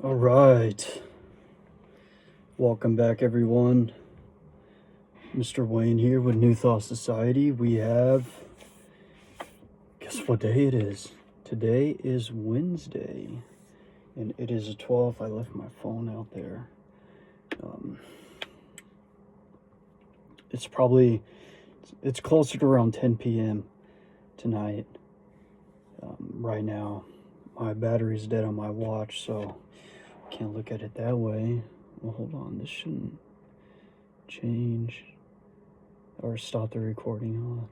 All right. Welcome back, everyone. Mr. Wayne here with New Thought Society. We have, guess what day it is? Today is Wednesday, and it is the 12th. I left my phone out there. It's closer to around 10 p.m. tonight. Right now, my battery's dead on my watch, so I can't look at it that way. Well, hold on. This shouldn't change or stop the recording.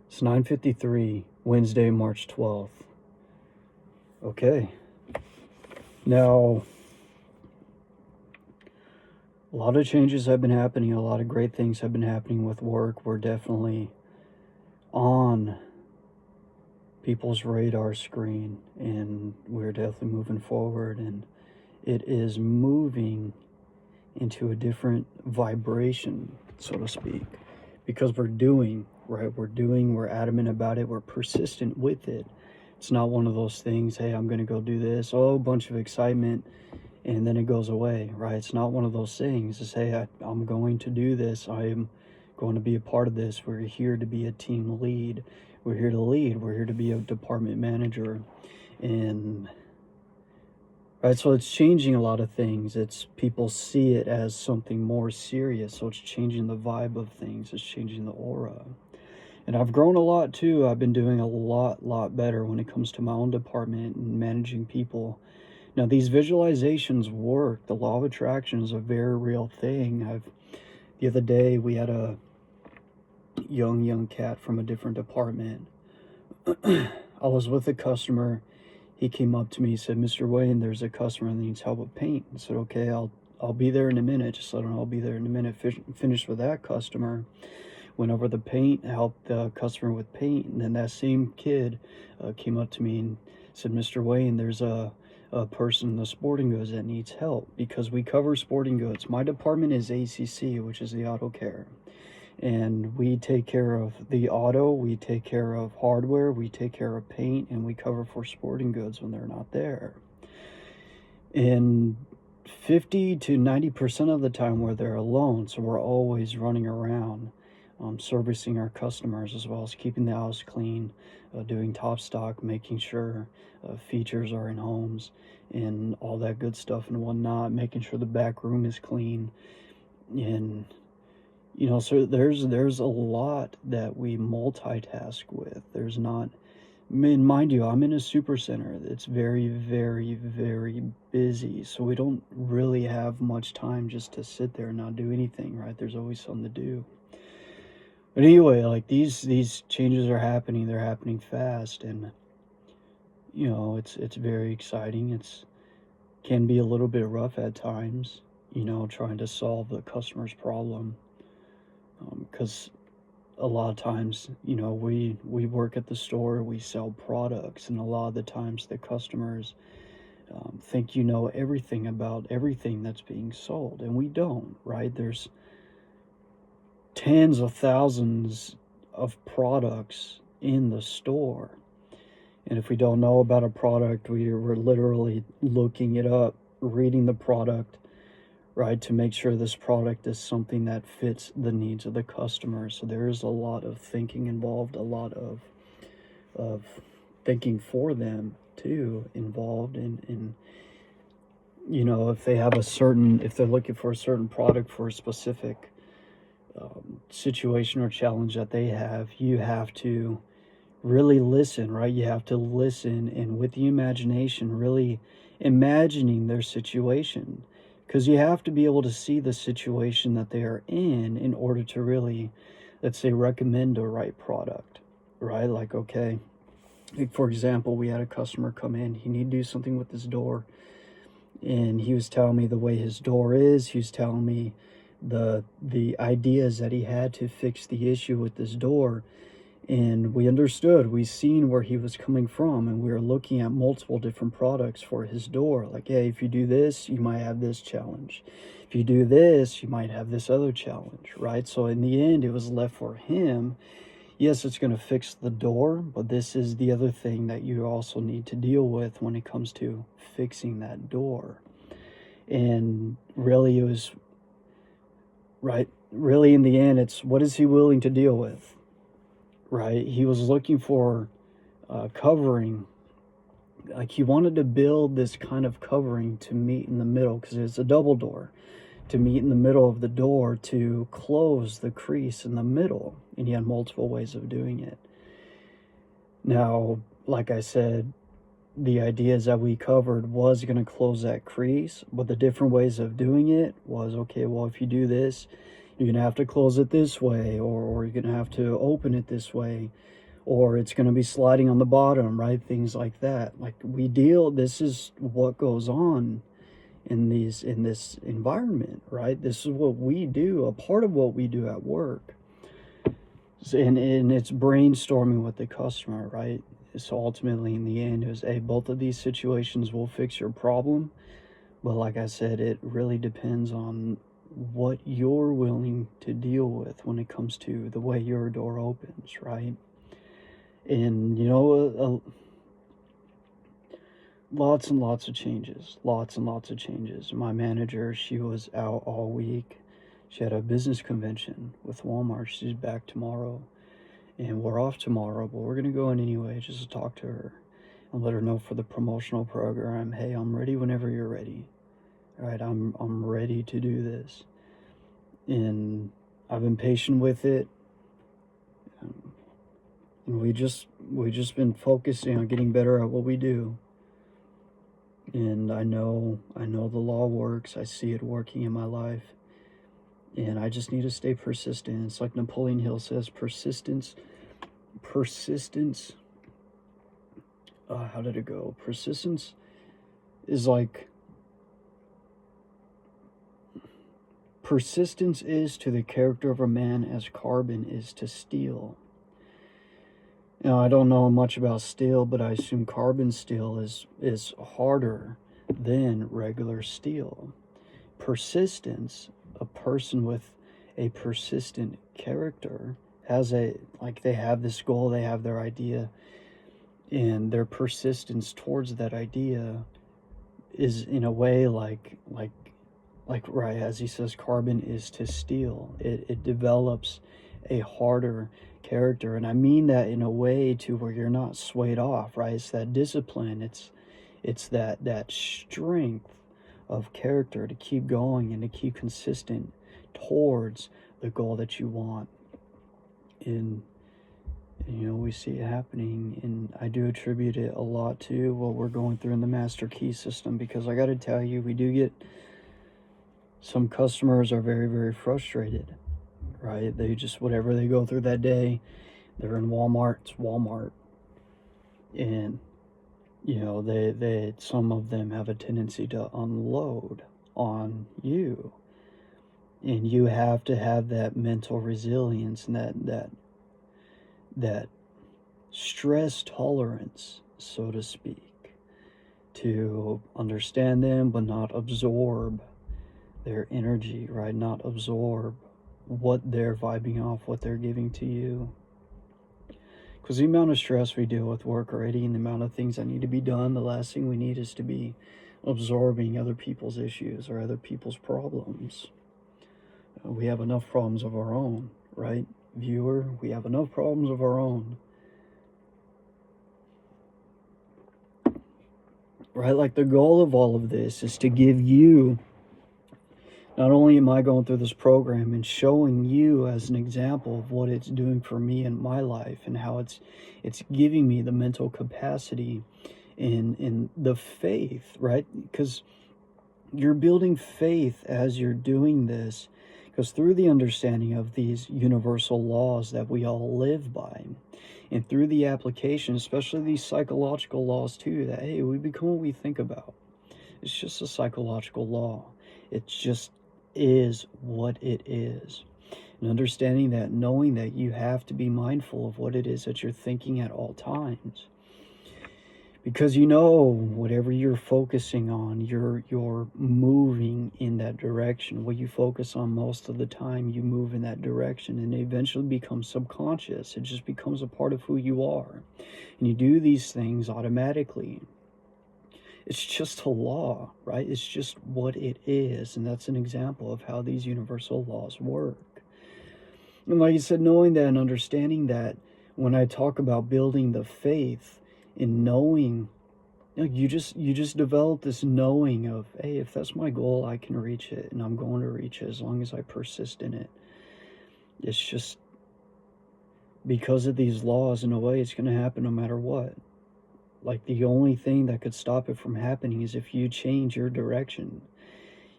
It's 9:53, Wednesday, March 12th. Okay. Now, a lot of changes have been happening. A lot of great things have been happening with work. We're definitely on people's radar screen, and we're definitely moving forward, and it is moving into a different vibration, so to speak, because we're doing, right? We're adamant about it. We're persistent with it. It's not one of those things, hey, I'm going to go do this. Oh, a bunch of excitement, and then it goes away, right? It's not one of those things. It's, hey, I'm going to do this. I am going to be a part of this. We're here to be a team lead. We're here to lead. We're here to be a department manager. And right, so it's changing a lot of things. It's people see it as something more serious. So it's changing the vibe of things. It's changing the aura. And I've grown a lot too. I've been doing a lot better when it comes to my own department and managing people. Now, these visualizations work. The law of attraction is a very real thing. The other day we had a young cat from a different department. I was with a customer. He came up to me, he said, Mr. Wayne, there's a customer that needs help with paint. I said, okay, I'll be there in a minute. Just let him know I'll be there in a minute. Finished with that customer. Went over the paint, helped the customer with paint, and then that same kid came up to me and said, Mr. Wayne, there's a person in the sporting goods that needs help, because we cover sporting goods. My department is ACC, which is the auto care, and we take care of the auto, we take care of hardware, we take care of paint, and we cover for sporting goods when they're not there. And 50 to 90% of the time we're there alone, so we're always running around, servicing our customers, as well as keeping the house clean, doing top stock, making sure features are in homes and all that good stuff and whatnot, making sure the back room is clean. And so there's a lot that we multitask with. There's not, mind you, I'm in a super center. It's very, very, very busy, so we don't really have much time just to sit there and not do anything, right? There's always something to do. But anyway, like these changes are happening. They're happening fast, and it's very exciting. It's can be a little bit rough at times, trying to solve the customer's problem, because a lot of times, we work at the store, we sell products, and a lot of the times the customers think everything about everything that's being sold, and we don't, right? There's tens of thousands of products in the store, and if we don't know about a product, we're literally looking it up, reading the product, right, to make sure this product is something that fits the needs of the customer. So there is a lot of thinking involved, a lot of thinking for them too involved in if they're looking for a certain product for a specific situation or challenge that they have, you have to really listen, right? You have to listen, and with the imagination, really imagining their situation, because you have to be able to see the situation that they are in order to really, let's say, recommend a right product, right? Like, okay, for example, we had a customer come in. He needed to do something with his door, and he was telling me the way his door is. He was telling me the ideas that he had to fix the issue with this door, and we understood, we seen where he was coming from, and we were looking at multiple different products for his door. Like, hey, if you do this, you might have this challenge. If you do this, you might have this other challenge, right? So in the end, it was left for him. yes, it's going to fix the door, but this is the other thing that you also need to deal with when it comes to fixing that door. And really, it was right. Really, in the end, it's what is he willing to deal with, right? He was looking for covering. Like he wanted to build this kind of covering to meet in the middle because it's a double door, to meet in the middle of the door to close the crease in the middle. And he had multiple ways of doing it. Now, like I said, the ideas that we covered was going to close that crease, but the different ways of doing it was, okay, well, if you do this, you're going to have to close it this way, or you're going to have to open it this way, or it's going to be sliding on the bottom, right? Things like that. Like this is what goes on in this environment, right? This is what we do, a part of what we do at work. And it's brainstorming with the customer, right? So ultimately, in the end, it was, hey, both of these situations will fix your problem. But like I said, it really depends on what you're willing to deal with when it comes to the way your door opens, right? And, lots and lots of changes. My manager, she was out all week. She had a business convention with Walmart. She's back tomorrow. And we're off tomorrow, but we're going to go in anyway just to talk to her and let her know for the promotional program, hey, I'm ready whenever you're ready. All right, I'm ready to do this. And I've been patient with it. And we just been focusing on getting better at what we do. And I know the law works. I see it working in my life. And I just need to stay persistent. It's like Napoleon Hill says, persistence, how did it go? Persistence is to the character of a man as carbon is to steel. Now, I don't know much about steel, but I assume carbon steel is harder than regular steel. Persistence, a person with a persistent character they have this goal, they have their idea, and their persistence towards that idea is in a way like right, as he says, carbon is to steel. It develops a harder character, and I mean that in a way to where you're not swayed off, right? It's that discipline, it's that strength of character to keep going and to keep consistent towards the goal that you want. And we see it happening, and I do attribute it a lot to what we're going through in the master key system, because I got to tell you, we do get some customers are very, very frustrated, right? They just, whatever they go through that day, they're in Walmart, it's Walmart. And, they some of them have a tendency to unload on you. And you have to have that mental resilience and that stress tolerance, so to speak, to understand them but not absorb their energy, right? Not absorb what they're vibing off, what they're giving to you. Because the amount of stress we deal with work already and the amount of things that need to be done, the last thing we need is to be absorbing other people's issues or other people's problems. We have enough problems of our own, right? Viewer, we have enough problems of our own. Right? Like the goal of all of this is to give you, not only am I going through this program and showing you as an example of what it's doing for me in my life and how it's giving me the mental capacity in the faith, right? Because you're building faith as you're doing this, because through the understanding of these universal laws that we all live by, and through the application, especially these psychological laws too, that, hey, we become what we think about. It's just a psychological law. It just is what it is. And understanding that, knowing that you have to be mindful of what it is that you're thinking at all times. Because you know, whatever you're focusing on, you're moving in that direction. What you focus on most of the time, you move in that direction, and it eventually becomes subconscious. It just becomes a part of who you are. And you do these things automatically. It's just a law, right? It's just what it is. And that's an example of how these universal laws work. And like I said, knowing that and understanding that, when I talk about building the faith in knowing, you just develop this knowing of, hey, if that's my goal, I can reach it, and I'm going to reach it as long as I persist in it. It's just because of these laws, in a way, it's going to happen no matter what. Like, the only thing that could stop it from happening is if you change your direction.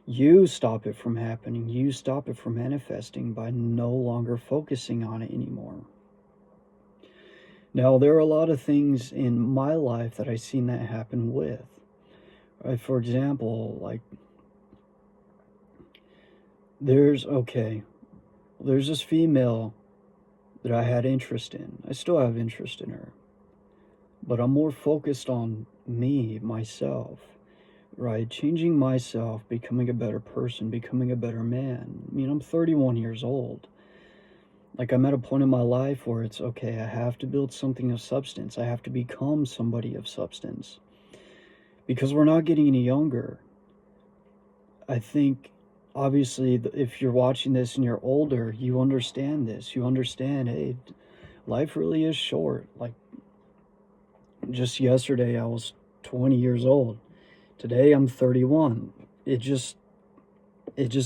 You stop it from happening. You stop it from manifesting by no longer focusing on it anymore. Now, there are a lot of things in my life that I've seen that happen with. Right? For example, like, there's this female that I had interest in. I still have interest in her. But I'm more focused on me, myself, right? Changing myself, becoming a better person, becoming a better man. I mean, I'm 31 years old. Like, I'm at a point in my life where it's, okay, I have to build something of substance. I have to become somebody of substance. Because we're not getting any younger. I think, obviously, if you're watching this and you're older, you understand this. You understand, hey, life really is short. Like, just yesterday, I was 20 years old. Today, I'm 31. It just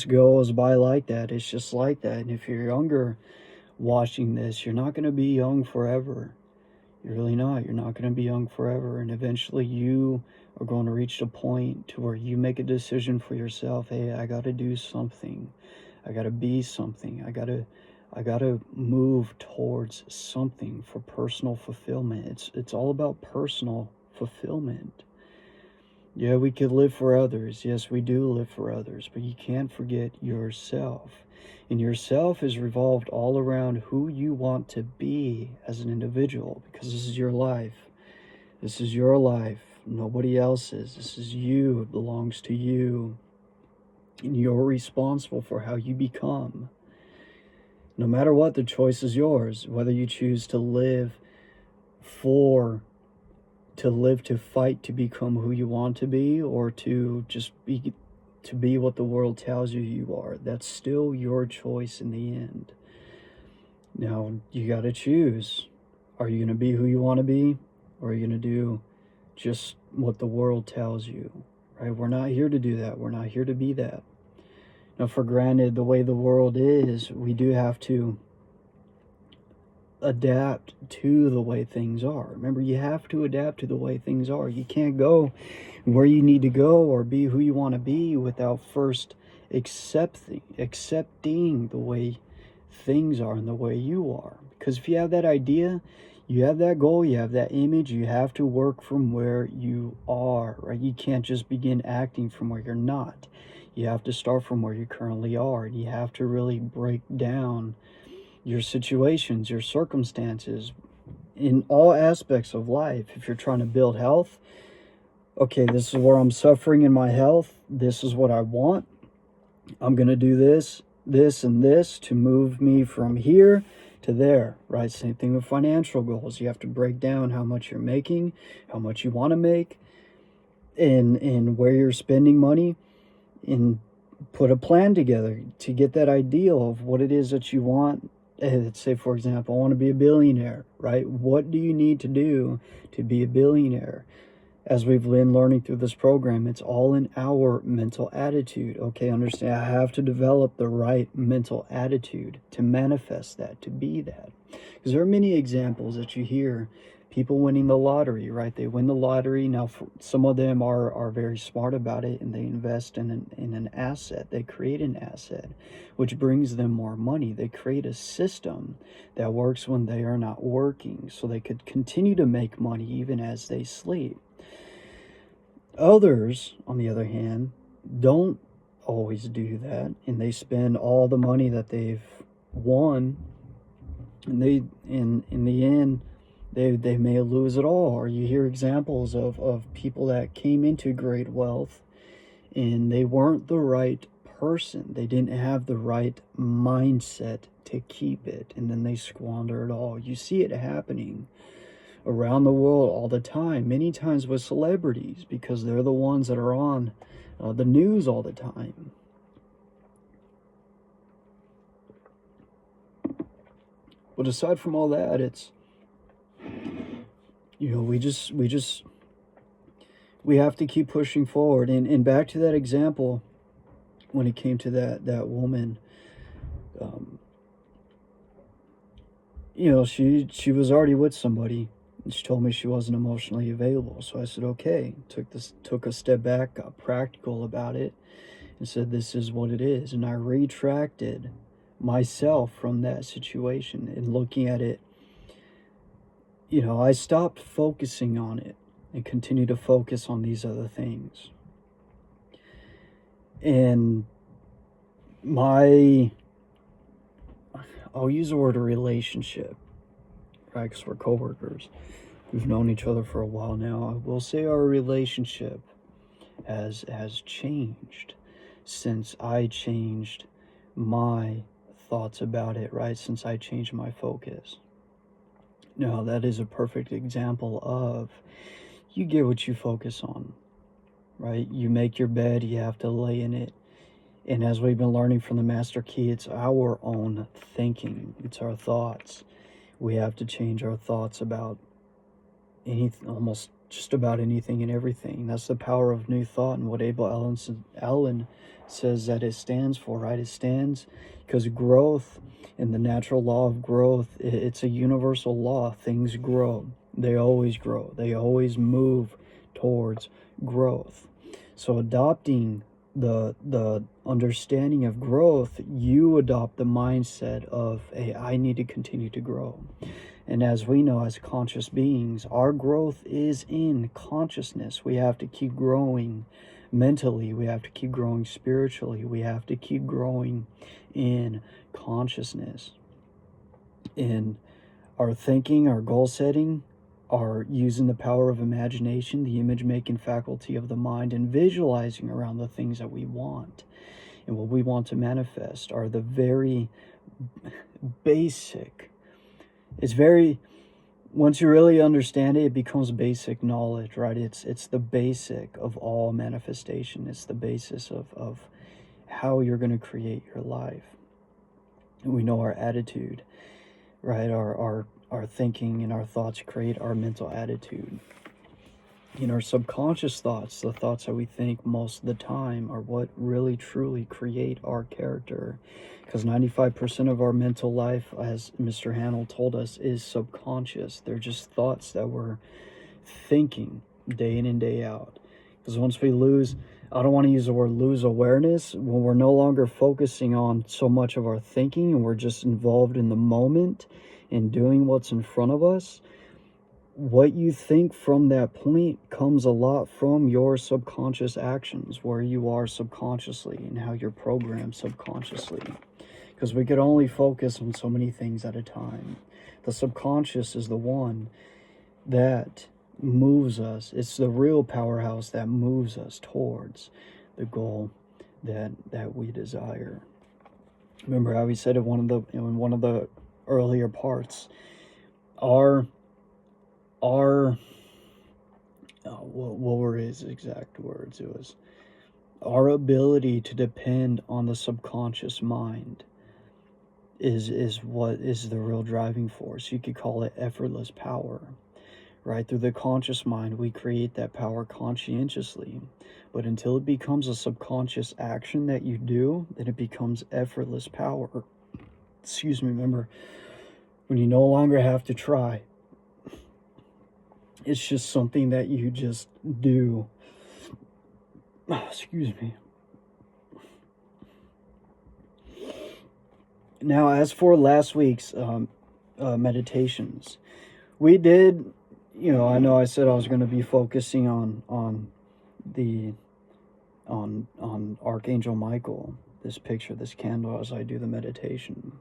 goes by like that. It's just like that. And if you're younger watching this, you're not going to be young forever. You're really not. You're not going to be young forever. And eventually you are going to reach a point to where you make a decision for yourself. Hey, I got to do something. I got to be something. I got to move towards something for personal fulfillment. It's all about personal fulfillment. Yeah, we could live for others. Yes, we do live for others, but you can't forget yourself. And yourself is revolved all around who you want to be as an individual, because this is your life. This is your life. Nobody else's. This is you. It belongs to you. And you're responsible for how you become. No matter what, the choice is yours. Whether you choose to live to fight to become who you want to be, or to just be what the world tells you you are. That's still your choice in the end. Now, you got to choose. Are you going to be who you want to be, or are you going to do just what the world tells you? Right? We're not here to do that. We're not here to be that. Now, for granted, the way the world is, we do have to adapt to the way things are. Remember, you have to adapt to the way things are. You can't go where you need to go or be who you want to be without first accepting the way things are and the way you are. Because if you have that idea, you have that goal, you have that image, you have to work from where you are, right? You can't just begin acting from where you're not. You have to start from where you currently are. You have to really break down your situations, your circumstances, in all aspects of life. If you're trying to build health, okay, this is where I'm suffering in my health. This is what I want. I'm going to do this, and this to move me from here to there, right? Same thing with financial goals. You have to break down how much you're making, how much you want to make, and where you're spending money, and put a plan together to get that ideal of what it is that you want. Let's say, for example, I want to be a billionaire, right? What do you need to do to be a billionaire? As we've been learning through this program, it's all in our mental attitude. Okay, understand, I have to develop the right mental attitude to manifest that, to be that. Because there are many examples that you hear, people winning the lottery, right? They win the lottery. Now, some of them are very smart about it, and they invest in an asset. They create an asset, which brings them more money. They create a system that works when they are not working, so they could continue to make money even as they sleep. Others, on the other hand, don't always do that, and they spend all the money that they've won, and in the end, they may lose it all. Or you hear examples of people that came into great wealth and they weren't the right person. They didn't have the right mindset to keep it, and then they squander it all. You see it happening around the world all the time, many times with celebrities, because they're the ones that are on the news all the time. But aside from all that, it's, we have to keep pushing forward. And back to that example, when it came to that woman, she was already with somebody, and she told me she wasn't emotionally available. So I said, okay. Took a step back, got practical about it, and said, this is what it is. And I retracted myself from that situation and looking at it. I stopped focusing on it and continued to focus on these other things. And I'll use the word relationship, right? Because we're coworkers. We've known each other for a while now. I will say our relationship has changed since I changed my thoughts about it, right? Since I changed my focus. Now, that is a perfect example of, you get what you focus on, right? You make your bed, you have to lay in it. And as we've been learning from the Master Key, it's our own thinking. It's our thoughts. We have to change our thoughts about anything, almost just about anything and everything. That's the power of new thought, and what Abel Allen says that it stands for, right? It stands because growth, and the natural law of growth, it's a universal law. Things grow. They always grow. They always move towards growth. So adopting the understanding of growth, you adopt the mindset of, hey, I need to continue to grow. And as we know, as conscious beings, our growth is in consciousness. We have to keep growing mentally. We have to keep growing spiritually. We have to keep growing in consciousness. In our thinking, our goal setting, are using the power of imagination, the image-making faculty of the mind, and visualizing around the things that we want and what we want to manifest, are the very basic. It's very, once you really understand it, it becomes basic knowledge, right? It's the basic of all manifestation. It's the basis of how you're going to create your life. And we know our attitude, right? Our thinking and our thoughts create our mental attitude. Our subconscious thoughts, the thoughts that we think most of the time, are what really truly create our character. Because 95% of our mental life, as Mr. Hanel told us, is subconscious. They're just thoughts that we're thinking day in and day out. Because once we lose, I don't want to use the word lose awareness, when we're no longer focusing on so much of our thinking and we're just involved in the moment and doing what's in front of us, what you think from that point comes a lot from your subconscious actions, where you are subconsciously and how you're programmed subconsciously. Because we could only focus on so many things at a time. The subconscious is the one that moves us. It's the real powerhouse that moves us towards the goal that we desire. Remember how we said in one of the earlier parts, what were his exact words? It was, our ability to depend on the subconscious mind is what is the real driving force. You could call it effortless power, right? Through the conscious mind, we create that power conscientiously. But until it becomes a subconscious action that you do, then it becomes effortless power. Excuse me, remember, when you no longer have to try. It's just something that you just do. Oh, excuse me. Now, as for last week's meditations, we did, I know I said I was going to be focusing on Archangel Michael, this picture, this candle, as I do the meditation.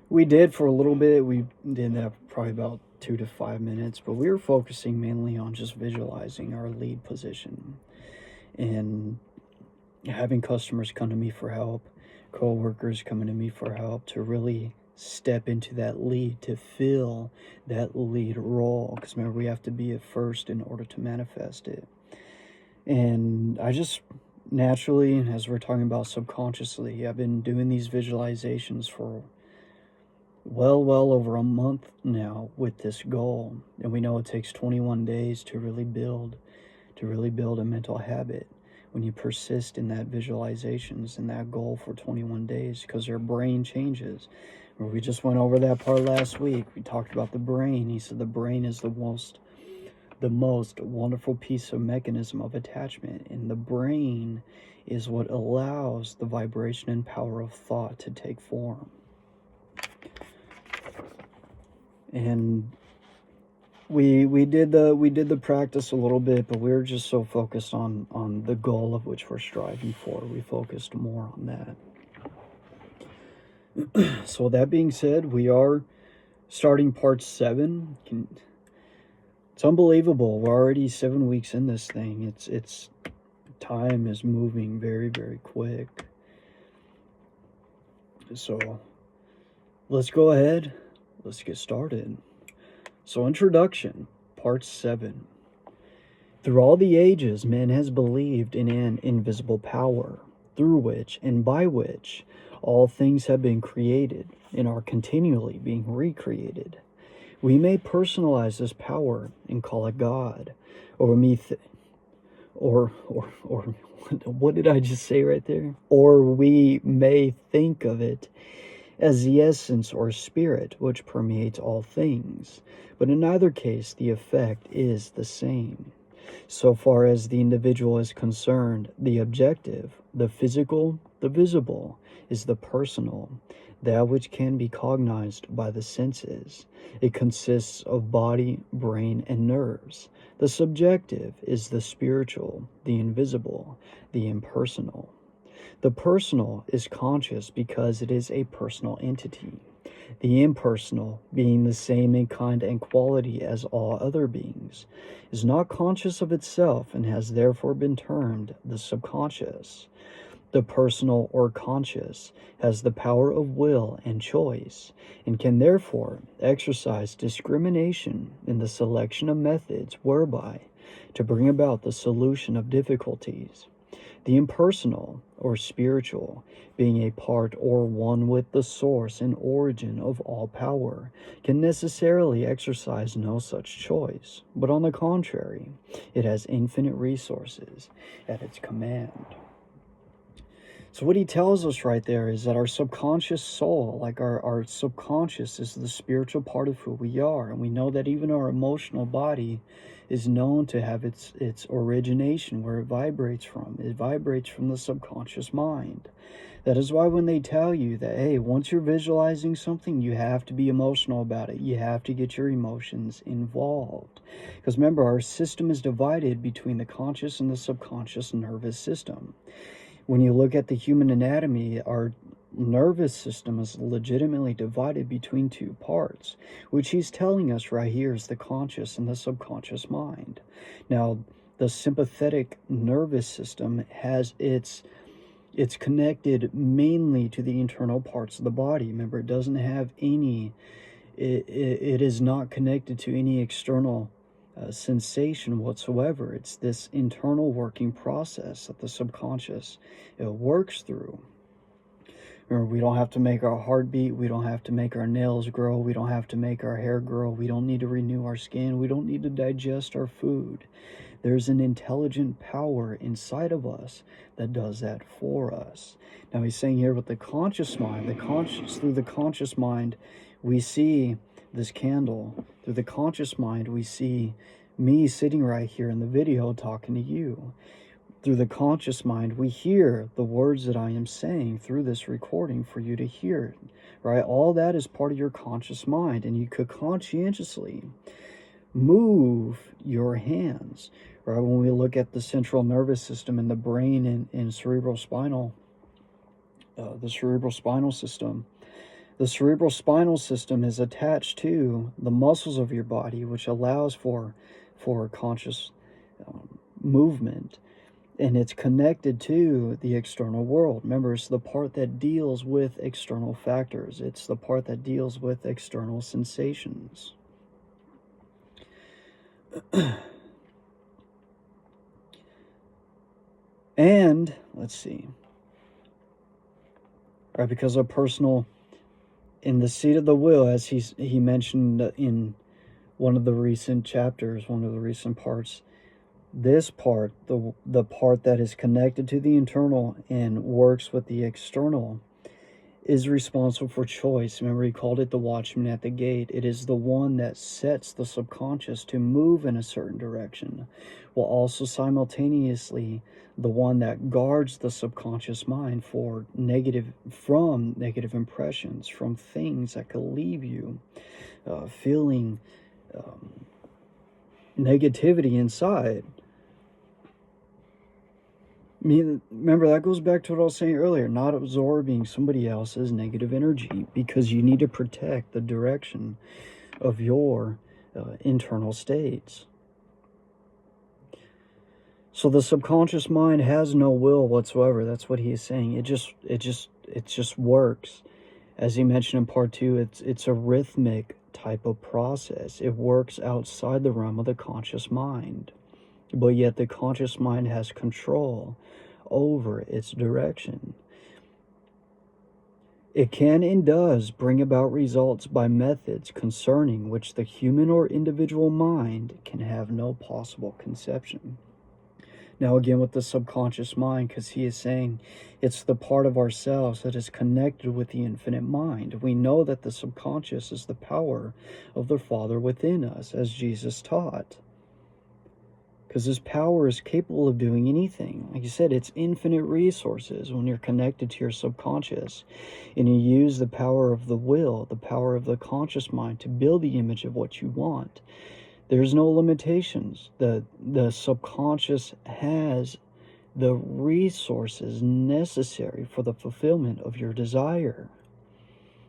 We did for a little bit. We did that probably about 2 to 5 minutes, but we were focusing mainly on just visualizing our lead position and having customers come to me for help, co-workers coming to me for help, to really step into that lead, to fill that lead role. Because remember, we have to be it first in order to manifest it. And I just naturally, as we're talking about subconsciously, I've been doing these visualizations for well over a month now with this goal. And we know it takes 21 days to really build a mental habit. When you persist in that visualizations and that goal for 21 days, because your brain changes. We just went over that part last week. We talked about the brain. He said the brain is the most wonderful piece of mechanism of attachment, and the brain is what allows the vibration and power of thought to take form. And we did the practice a little bit, but we were just so focused on the goal of which we're striving for. We focused more on that. So that being said, we are starting part 7. It's unbelievable. We're already 7 weeks in this thing. It's time is moving very quick. So let's go ahead. Let's get started. So introduction, part 7. Through all the ages, man has believed in an invisible power, through which and by which all things have been created and are continually being recreated. We may personalize this power and call it God, or what did I just say right there? Or we may think of it as the essence or spirit which permeates all things, but in either case the effect is the same. So far as the individual is concerned, the objective, the physical, the visible, is the personal, that which can be cognized by the senses. It consists of body, brain, and nerves. The subjective is the spiritual, the invisible, the impersonal. The personal is conscious because it is a personal entity. The impersonal, being the same in kind and quality as all other beings, is not conscious of itself and has therefore been termed the subconscious. The personal or conscious has the power of will and choice, and can therefore exercise discrimination in the selection of methods whereby to bring about the solution of difficulties. The impersonal, or spiritual, being a part or one with the source and origin of all power, can necessarily exercise no such choice, but on the contrary, it has infinite resources at its command. So what he tells us right there is that our subconscious soul, like our subconscious, is the spiritual part of who we are. And we know that even our emotional body is known to have its origination where it vibrates from. It vibrates from the subconscious mind. That is why when they tell you that, hey, once you're visualizing something, you have to be emotional about it. You have to get your emotions involved. Because remember, our system is divided between the conscious and the subconscious nervous system. When you look at the human anatomy, our nervous system is legitimately divided between 2 parts, which he's telling us right here is the conscious and the subconscious mind. Now, the sympathetic nervous system has it's connected mainly to the internal parts of the body. Remember, it doesn't have any, it is not connected to any external sensation whatsoever. It's this internal working process that the subconscious works through. Remember, we don't have to make our heart beat. We don't have to make our nails grow. We don't have to make our hair grow. We don't need to renew our skin. We don't need to digest our food. There's an intelligent power inside of us that does that for us. Now he's saying here with the conscious mind, through the conscious mind, we see this candle. Through the conscious mind, we see me sitting right here in the video talking to you. Through the conscious mind, we hear the words that I am saying through this recording for you to hear, right? All that is part of your conscious mind, and you could conscientiously move your hands, right? When we look at the central nervous system and the brain and cerebral spinal, the cerebral spinal system, The cerebral spinal system is attached to the muscles of your body, which allows for conscious movement, and it's connected to the external world. Remember, it's the part that deals with external factors. It's the part that deals with external sensations. And let's see. Right, because of personal, in the seat of the will, as he mentioned in one of the recent chapters, one of the recent parts, this part, the part that is connected to the internal and works with the external, is responsible for choice. Remember, he called it the watchman at the gate. It is the one that sets the subconscious to move in a certain direction, while also simultaneously the one that guards the subconscious mind from negative impressions, from things that could leave you feeling negativity inside. I mean, remember, that goes back to what I was saying earlier, not absorbing somebody else's negative energy, because you need to protect the direction of your internal states. So the subconscious mind has no will whatsoever. That's what he is saying. It just works. As he mentioned in part 2, it's a rhythmic type of process. It works outside the realm of the conscious mind, but yet the conscious mind has control over its direction. It can and does bring about results by methods concerning which the human or individual mind can have no possible conception. Now again, with the subconscious mind, because he is saying it's the part of ourselves that is connected with the infinite mind. We know that the subconscious is the power of the Father within us, as Jesus taught. Because his power is capable of doing anything. Like you said, it's infinite resources when you're connected to your subconscious. And you use the power of the will, the power of the conscious mind to build the image of what you want. There's no limitations. The subconscious has the resources necessary for the fulfillment of your desire.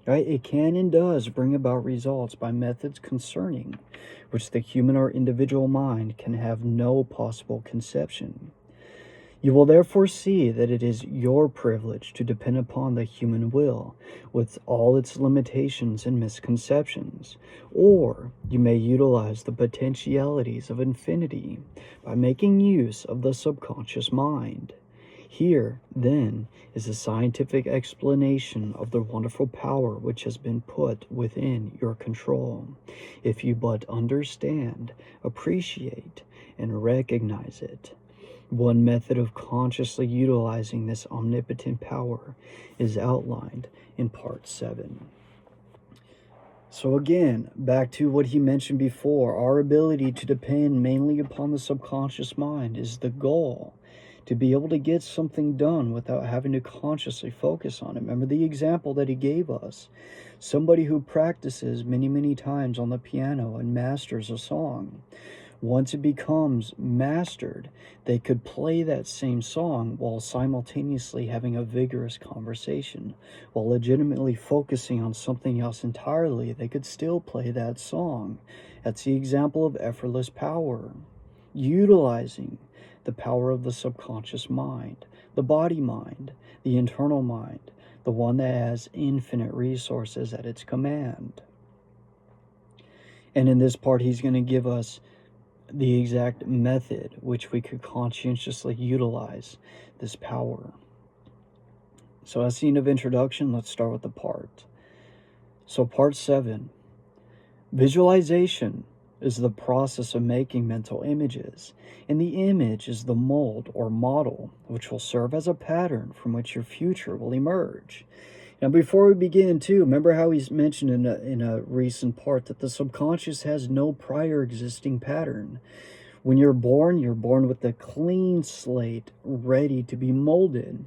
Right? It can and does bring about results by methods concerning which the human or individual mind can have no possible conception. You will therefore see that it is your privilege to depend upon the human will, with all its limitations and misconceptions, or you may utilize the potentialities of infinity by making use of the subconscious mind. Here, then, is a scientific explanation of the wonderful power which has been put within your control, if you but understand, appreciate, and recognize it. One method of consciously utilizing this omnipotent power is outlined in part 7. So again, back to what he mentioned before, our ability to depend mainly upon the subconscious mind is the goal, to be able to get something done without having to consciously focus on it. Remember the example that he gave us. Somebody who practices many, many times on the piano and masters a song. Once it becomes mastered, they could play that same song while simultaneously having a vigorous conversation. While legitimately focusing on something else entirely, they could still play that song. That's the example of effortless power. Utilizing the power of the subconscious mind, the body mind, the internal mind, the one that has infinite resources at its command. And in this part, he's going to give us the exact method which we could conscientiously utilize this power. So as scene of introduction, let's start with the part. So part 7, visualization is the process of making mental images, and the image is the mold or model which will serve as a pattern from which your future will emerge. Now, before we begin, too, remember how he's mentioned in a recent part that the subconscious has no prior existing pattern. When you're born with a clean slate ready to be molded.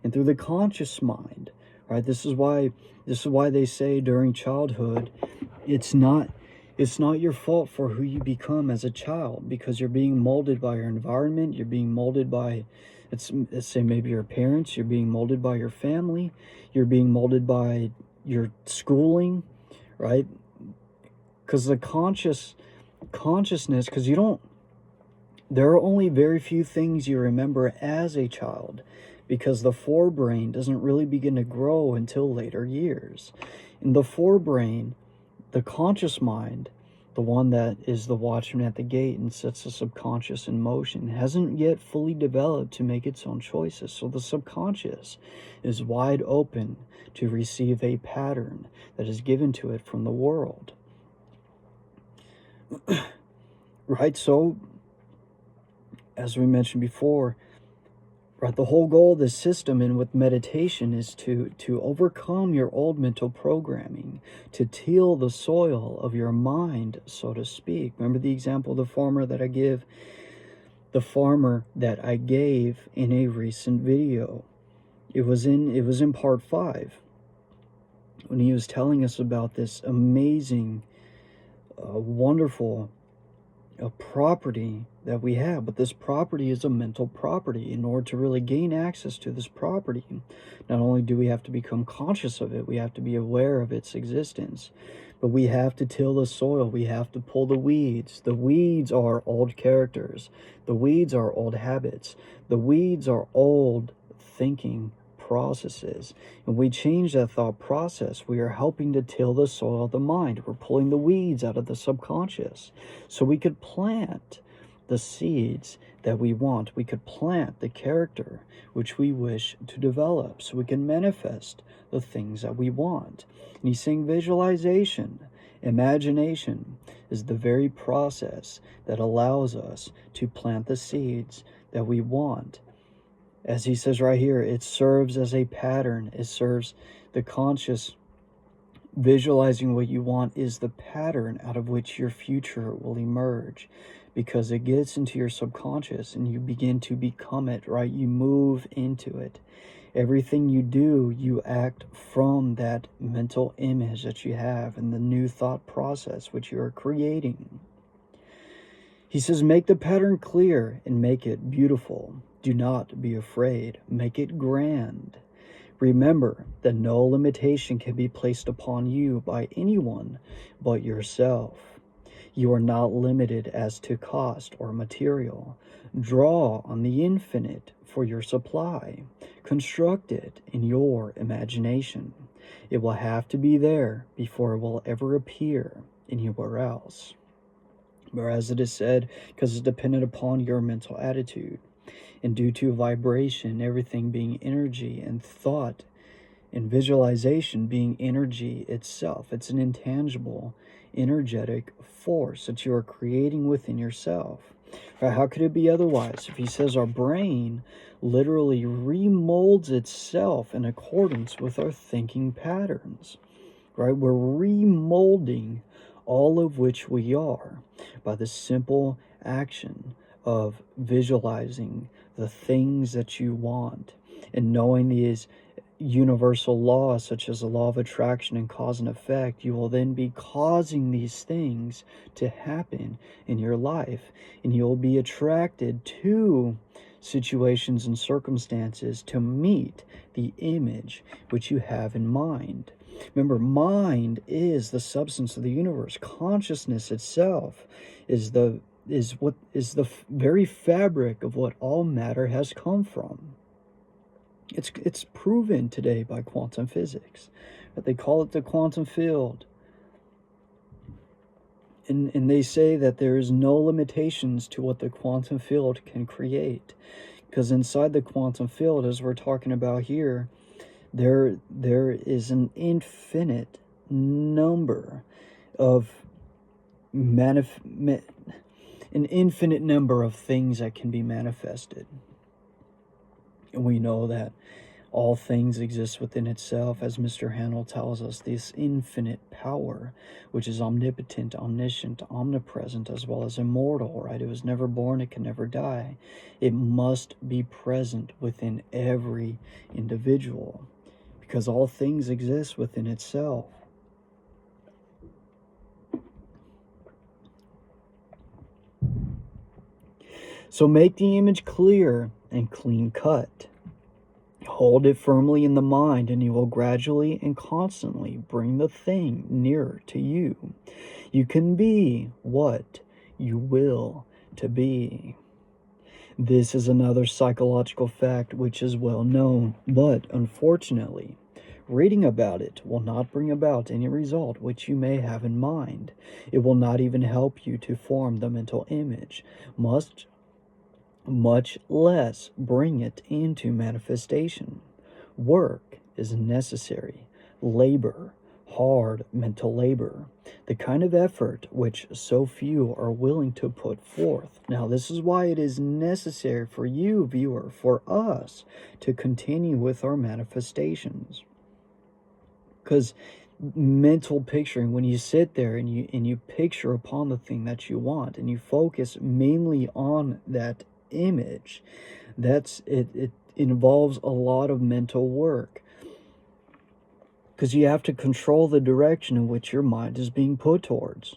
And through the conscious mind, right? This is why they say during childhood, it's not your fault for who you become as a child, because you're being molded by your environment, you're being molded by, let's say maybe your parents, you're being molded by your family, you're being molded by your schooling, right? Because the consciousness, because there are only very few things you remember as a child, because the forebrain doesn't really begin to grow until later years. In the forebrain, the conscious mind, the one that is the watchman at the gate and sets the subconscious in motion, hasn't yet fully developed to make its own choices. So the subconscious is wide open to receive a pattern that is given to it from the world. Right? So, as we mentioned before, right, the whole goal of this system and with meditation is to overcome your old mental programming, to till the soil of your mind, so to speak. Remember the example of the farmer that I gave in a recent video. It was in part 5 when he was telling us about this amazing, wonderful property that we have. But this property is a mental property. In order to really gain access to this property, not only do we have to become conscious of it, we have to be aware of its existence, but we have to till the soil. We have to pull the weeds. The weeds are old characters. The weeds are old habits. The weeds are old thinking processes. And we change that thought process, we are helping to till the soil of the mind. We're pulling the weeds out of the subconscious so we could plant the seeds that we want. We could plant the character which we wish to develop so we can manifest the things that we want. And he's saying visualization, imagination is the very process that allows us to plant the seeds that we want. As he says right here, it serves as a pattern. It serves the conscious. Visualizing what you want is the pattern out of which your future will emerge, because it gets into your subconscious and you begin to become it, right? You move into it. Everything you do, you act from that mental image that you have and the new thought process which you are creating. He says, make the pattern clear and make it beautiful. Do not be afraid. Make it grand. Remember that no limitation can be placed upon you by anyone but yourself. You are not limited as to cost or material. Draw on the infinite for your supply. Construct it in your imagination. It will have to be there before it will ever appear anywhere else. Whereas it is said, because it's dependent upon your mental attitude. And due to vibration, everything being energy, and thought and visualization being energy itself, it's an intangible, energetic force that you are creating within yourself. Right? How could it be otherwise? If he says our brain literally remolds itself in accordance with our thinking patterns, right? We're remolding all of which we are by the simple action of visualizing the things that you want and knowing these universal laws such as the law of attraction and cause and effect. You will then be causing these things to happen in your life, and you'll be attracted to situations and circumstances to meet the image which you have in mind. Remember, mind is the substance of the universe. Consciousness itself is the very fabric of what all matter has come from. It's proven today by quantum physics, but they call it the quantum field. And they say that there is no limitations to what the quantum field can create, because inside the quantum field, as we're talking about here, there is an infinite number of an infinite number of things that can be manifested. And we know that all things exist within itself, as Mr. Handel tells us, this infinite power, which is omnipotent, omniscient, omnipresent, as well as immortal, right? It was never born, it can never die. It must be present within every individual, because all things exist within itself. So make the image clear and clean cut. Hold it firmly in the mind, and you will gradually and constantly bring the thing nearer to you. You can be what you will to be. This is another psychological fact which is well known, but unfortunately, reading about it will not bring about any result which you may have in mind. It will not even help you to form the mental image, much less bring it into manifestation. Work is necessary, labor, hard mental labor, the kind of effort which so few are willing to put forth. Now, this is why it is necessary for you, viewer, for us to continue with our manifestations. Because mental picturing, when you sit there and you picture upon the thing that you want and you focus mainly on that image, it involves a lot of mental work, because you have to control the direction in which your mind is being put towards,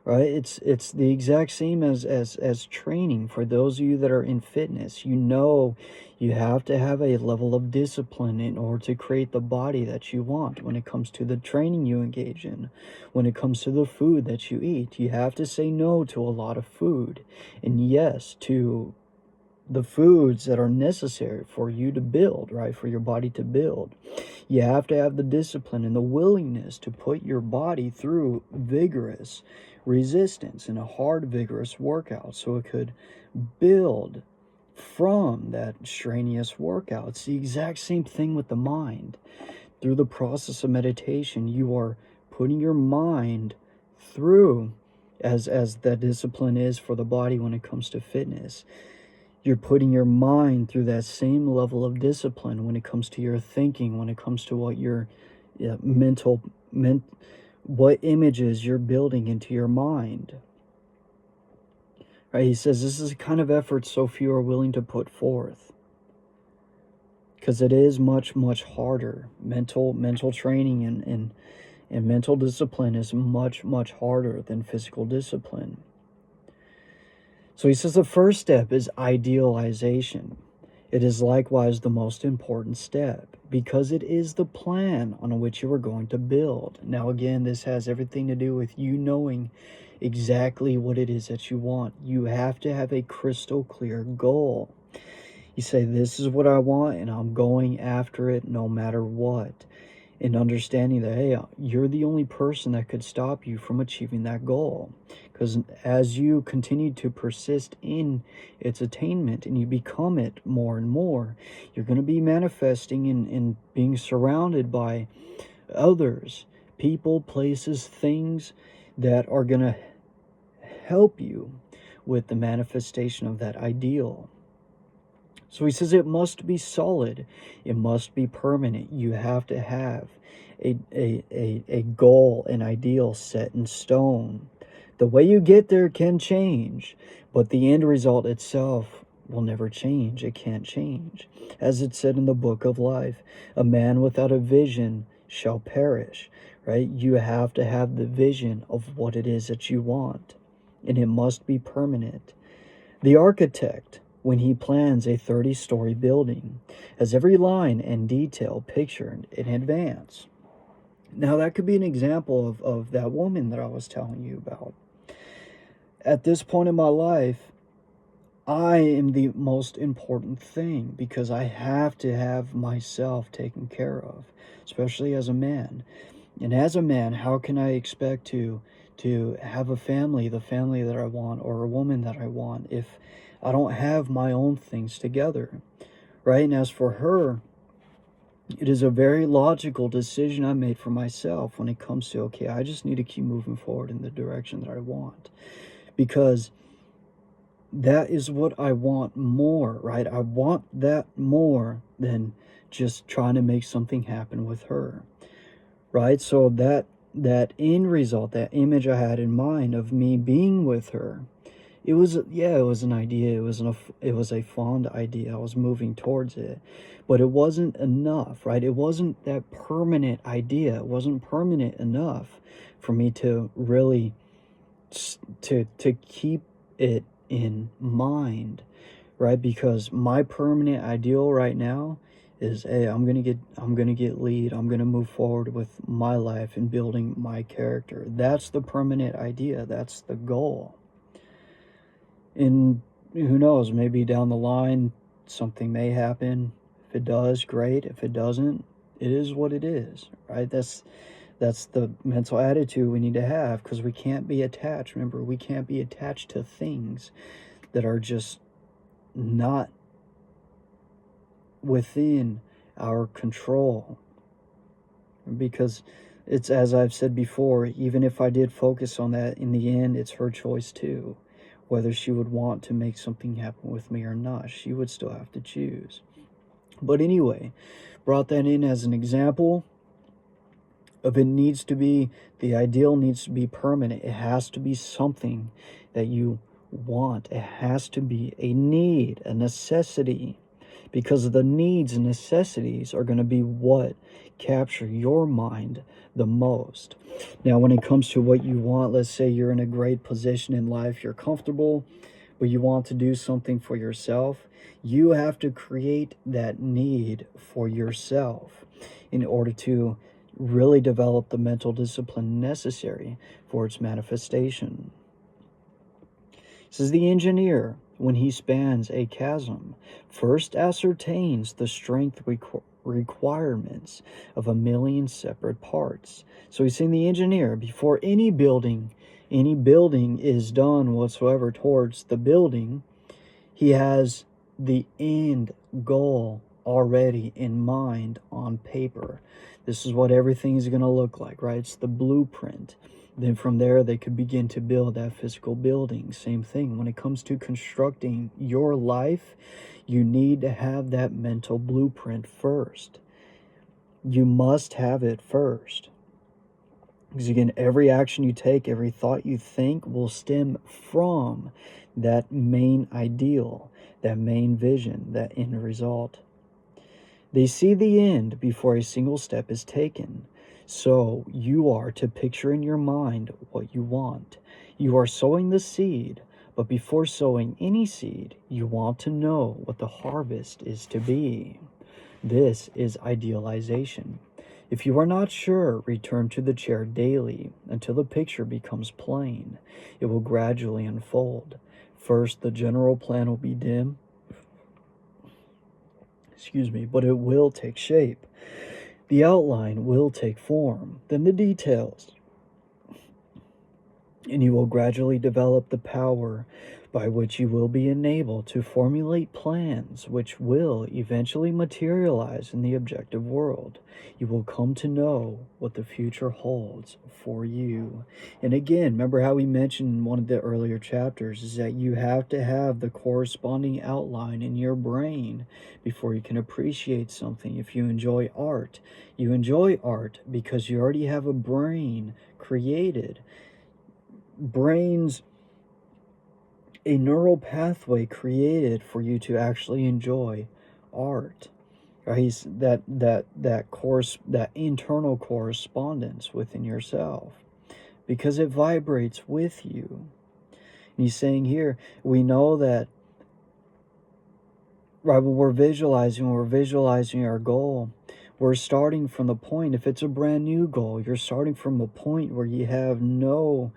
right? It's the exact same as training. For those of you that are in fitness, you have to have a level of discipline in order to create the body that you want. When it comes to the training you engage in, when it comes to the food that you eat, you have to say no to a lot of food and yes to the foods that are necessary for you to build, right? For your body to build. You have to have the discipline and the willingness to put your body through vigorous resistance in a hard, vigorous workout so it could build from that strenuous workout. It's the exact same thing with the mind. Through the process of meditation, you are putting your mind through, as the discipline is for the body when it comes to fitness. You're putting your mind through that same level of discipline when it comes to your thinking, when it comes to what your what images you're building into your mind. Right? He says this is a kind of effort so few are willing to put forth, because it is much, much harder. Mental training and mental discipline is much, much harder than physical discipline. So he says the first step is idealization. It is likewise the most important step because it is the plan on which you are going to build. Now, again, this has everything to do with you knowing exactly what it is that you want. You have to have a crystal clear goal. You say, this is what I want, and I'm going after it no matter what. And understanding that, hey, you're the only person that could stop you from achieving that goal. Because as you continue to persist in its attainment and you become it more and more, you're going to be manifesting and being surrounded by others, people, places, things that are going to help you with the manifestation of that ideal. So he says it must be solid. It must be permanent. You have to have a goal, an ideal set in stone. The way you get there can change, but the end result itself will never change. It can't change. As it said in the book of life, a man without a vision shall perish, right? You have to have the vision of what it is that you want, and it must be permanent. The architect, when he plans a 30-story building, has every line and detail pictured in advance. Now, that could be an example of that woman that I was telling you about. At this point in my life, I am the most important thing because I have to have myself taken care of, especially as a man. And as a man, how can I expect to have a family, the family that I want, or a woman that I want, if I don't have my own things together, right? And as for her, it is a very logical decision I made for myself when it comes to, okay, I just need to keep moving forward in the direction that I want, because that is what I want more, right? I want that more than just trying to make something happen with her, right? So that end result, that image I had in mind of me being with her, it was an idea. It was a fond idea. I was moving towards it, but it wasn't enough, right? It wasn't that permanent idea. It wasn't permanent enough for me to really to keep it in mind, right? Because my permanent ideal right now is, hey, I'm gonna get lead. I'm gonna move forward with my life and building my character. That's the permanent idea. That's the goal. And who knows, maybe down the line something may happen. If it does, great. If it doesn't, it is what it is, right? That's the mental attitude we need to have, because we can't be attached. Remember, we can't be attached to things that are just not within our control. Because it's, as I've said before, even if I did focus on that, in the end, it's her choice too. Whether she would want to make something happen with me or not, she would still have to choose. But anyway, brought that in as an example of, it needs to be, the ideal needs to be permanent. It has to be something that you want. It has to be a need, a necessity, because the needs and necessities are going to be what capture your mind the most. Now, when it comes to what you want, let's say you're in a great position in life, you're comfortable, but you want to do something for yourself, you have to create that need for yourself in order to really develop the mental discipline necessary for its manifestation. This is the engineer, when he spans a chasm, first ascertains the strength requirements of a million separate parts. So he's saying the engineer, before any building is done whatsoever towards the building, he has the end goal already in mind on paper. This is what everything is going to look like, right? It's the blueprint. Then from there, they could begin to build that physical building. Same thing. When it comes to constructing your life, you need to have that mental blueprint first. You must have it first. Because again, every action you take, every thought you think will stem from that main ideal, that main vision, that end result. They see the end before a single step is taken. So you are to picture in your mind what you want. You are sowing the seed, but before sowing any seed, you want to know what the harvest is to be. This is idealization. If you are not sure, return to the chair daily until the picture becomes plain. It will gradually unfold. First, the general plan will be dim, but it will take shape. The outline will take form, then the details, and you will gradually develop the power by which you will be enabled to formulate plans which will eventually materialize in the objective world. You will come to know what the future holds for you. And again, remember how we mentioned in one of the earlier chapters is that you have to have the corresponding outline in your brain before you can appreciate something. If you enjoy art, you enjoy art because you already have a brain created. A neural pathway created for you to actually enjoy art, right? That internal correspondence within yourself, because it vibrates with you. And he's saying here, we know that, right, when we're visualizing our goal, we're starting from the point, if it's a brand new goal, you're starting from a point where you have no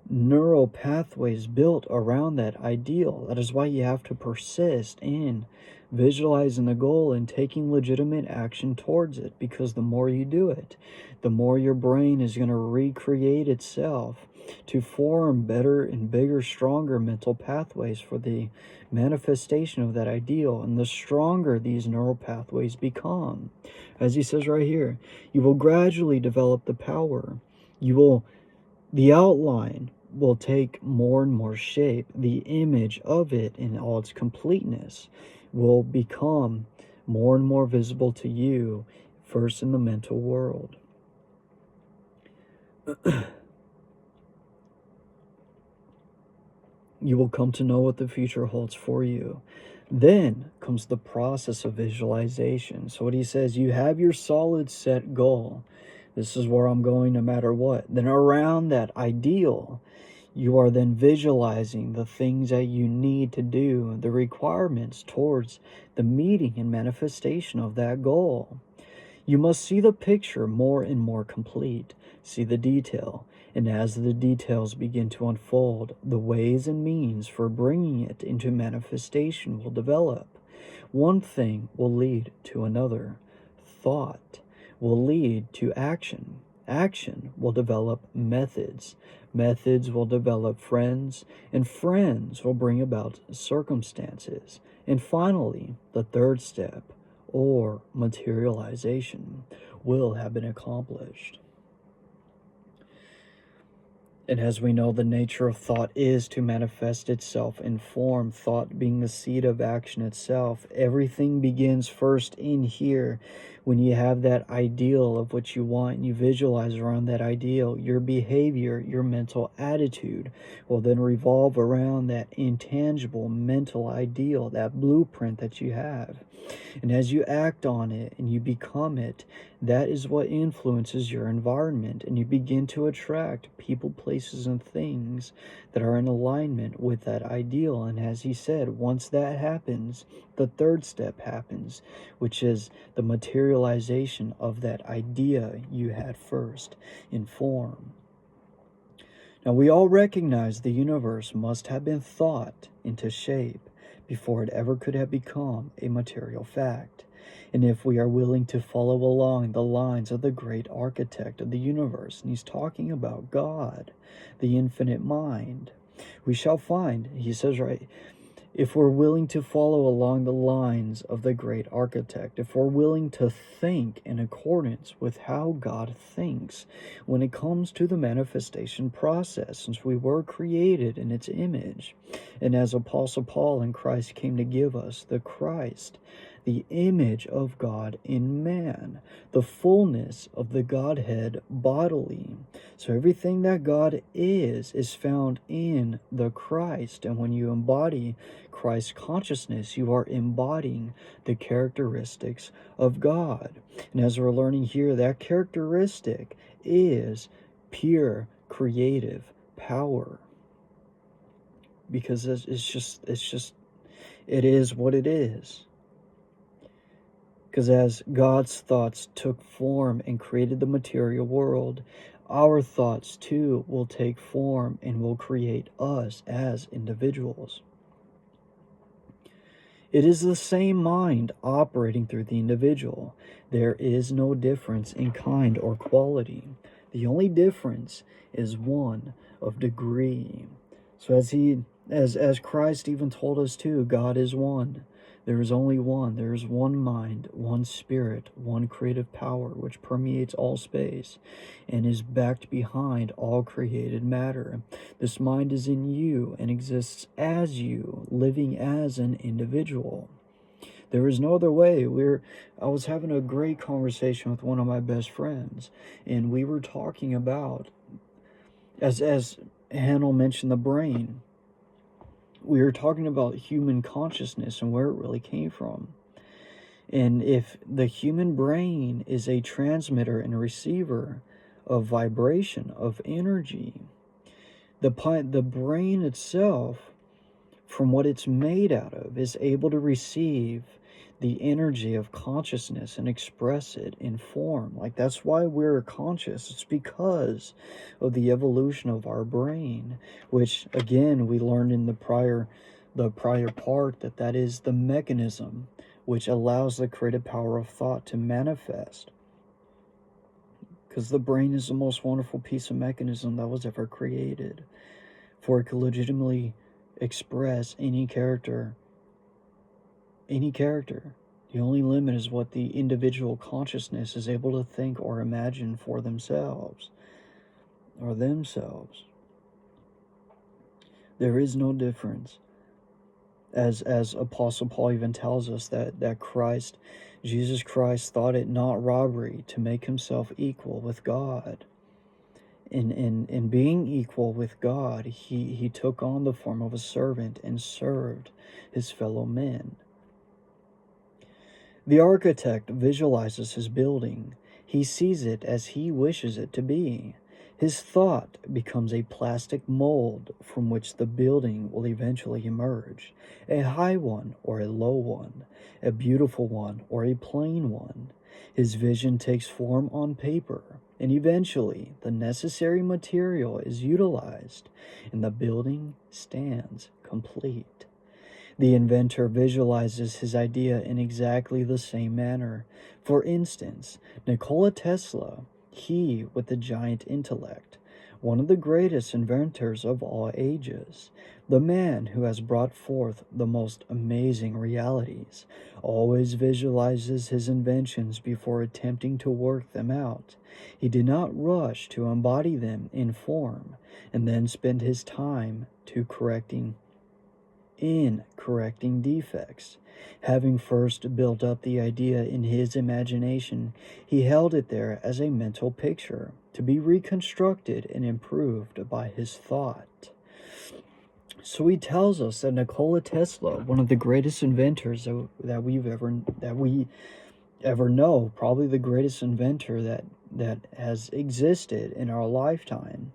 neural pathways built around that ideal. That is why you have to persist in visualizing the goal and taking legitimate action towards it, because the more you do it, the more your brain is going to recreate itself to form better and bigger, stronger mental pathways for the manifestation of that ideal. And the stronger these neural pathways become, as he says right here, you will gradually develop the power. The outline will take more and more shape. The image of it in all its completeness will become more and more visible to you, first in the mental world. You will come to know what the future holds for you. Then comes the process of visualization. So what he says, you have your solid set goal. This is where I'm going no matter what. Then around that ideal, You are then visualizing the things that you need to do, the requirements towards the meeting and manifestation of that goal. You must see the picture more and more complete, see the detail, and as the details begin to unfold, the ways and means for bringing it into manifestation will develop. One thing will lead to another. Thought will lead to action. Action will develop methods. Methods will develop friends, and friends will bring about circumstances. And finally, the third step, or materialization, will have been accomplished. And as we know, the nature of thought is to manifest itself in form, thought being the seed of action itself. Everything begins first in here. When you have that ideal of what you want and you visualize around that ideal, your behavior, your mental attitude will then revolve around that intangible mental ideal, that blueprint that you have. And as you act on it and you become it, that is what influences your environment, and you begin to attract people, places, and things that are in alignment with that ideal. And as he said, once that happens, the third step happens, which is the materialization of that idea you had first in form. Now, we all recognize the universe must have been thought into shape before it ever could have become a material fact. And if we are willing to follow along the lines of the great architect of the universe, and he's talking about God, the infinite mind, we shall find, he says, right, if we're willing to follow along the lines of the great architect, if we're willing to think in accordance with how God thinks when it comes to the manifestation process, since we were created in its image, and as Apostle Paul and Christ came to give us, the Christ, the image of God in man, the fullness of the Godhead bodily. So everything that God is found in the Christ. And when you embody Christ consciousness, you are embodying the characteristics of God. And as we're learning here, that characteristic is pure creative power. Because it is what it is. Because as God's thoughts took form and created the material world, our thoughts too will take form and will create us as individuals. It is the same mind operating through the individual. There is no difference in kind or quality. The only difference is one of degree. So as Christ even told us too, God is one. There is only one. There is one mind, one spirit, one creative power which permeates all space and is backed behind all created matter. This mind is in you and exists as you, living as an individual. There is no other way. I was having a great conversation with one of my best friends, and we were talking about, as Hanel mentioned, the brain. We were talking about human consciousness and where it really came from. And if the human brain is a transmitter and a receiver of vibration, of energy, the brain itself, from what it's made out of, is able to receive the energy of consciousness and express it in form. Like, that's why we're conscious. It's because of the evolution of our brain, which again we learned in the prior part that is the mechanism which allows the creative power of thought to manifest. Because the brain is the most wonderful piece of mechanism that was ever created, for it could legitimately express any character. The only limit is what the individual consciousness is able to think or imagine for themselves. There is no difference. As Apostle Paul even tells us that Christ, Jesus Christ, thought it not robbery to make himself equal with God. In being equal with God, he took on the form of a servant and served his fellow men. The architect visualizes his building. He sees it as he wishes it to be. His thought becomes a plastic mold from which the building will eventually emerge, a high one or a low one, a beautiful one or a plain one. His vision takes form on paper, and eventually the necessary material is utilized, and the building stands complete. The inventor visualizes his idea in exactly the same manner. For instance, Nikola Tesla, he with the giant intellect, one of the greatest inventors of all ages, the man who has brought forth the most amazing realities, always visualizes his inventions before attempting to work them out. He did not rush to embody them in form and then spend his time correcting defects. Having first built up the idea in his imagination, he held it there as a mental picture to be reconstructed and improved by his thought. So he tells us that Nikola Tesla, one of the greatest inventors that we ever know, probably the greatest inventor that has existed in our lifetime.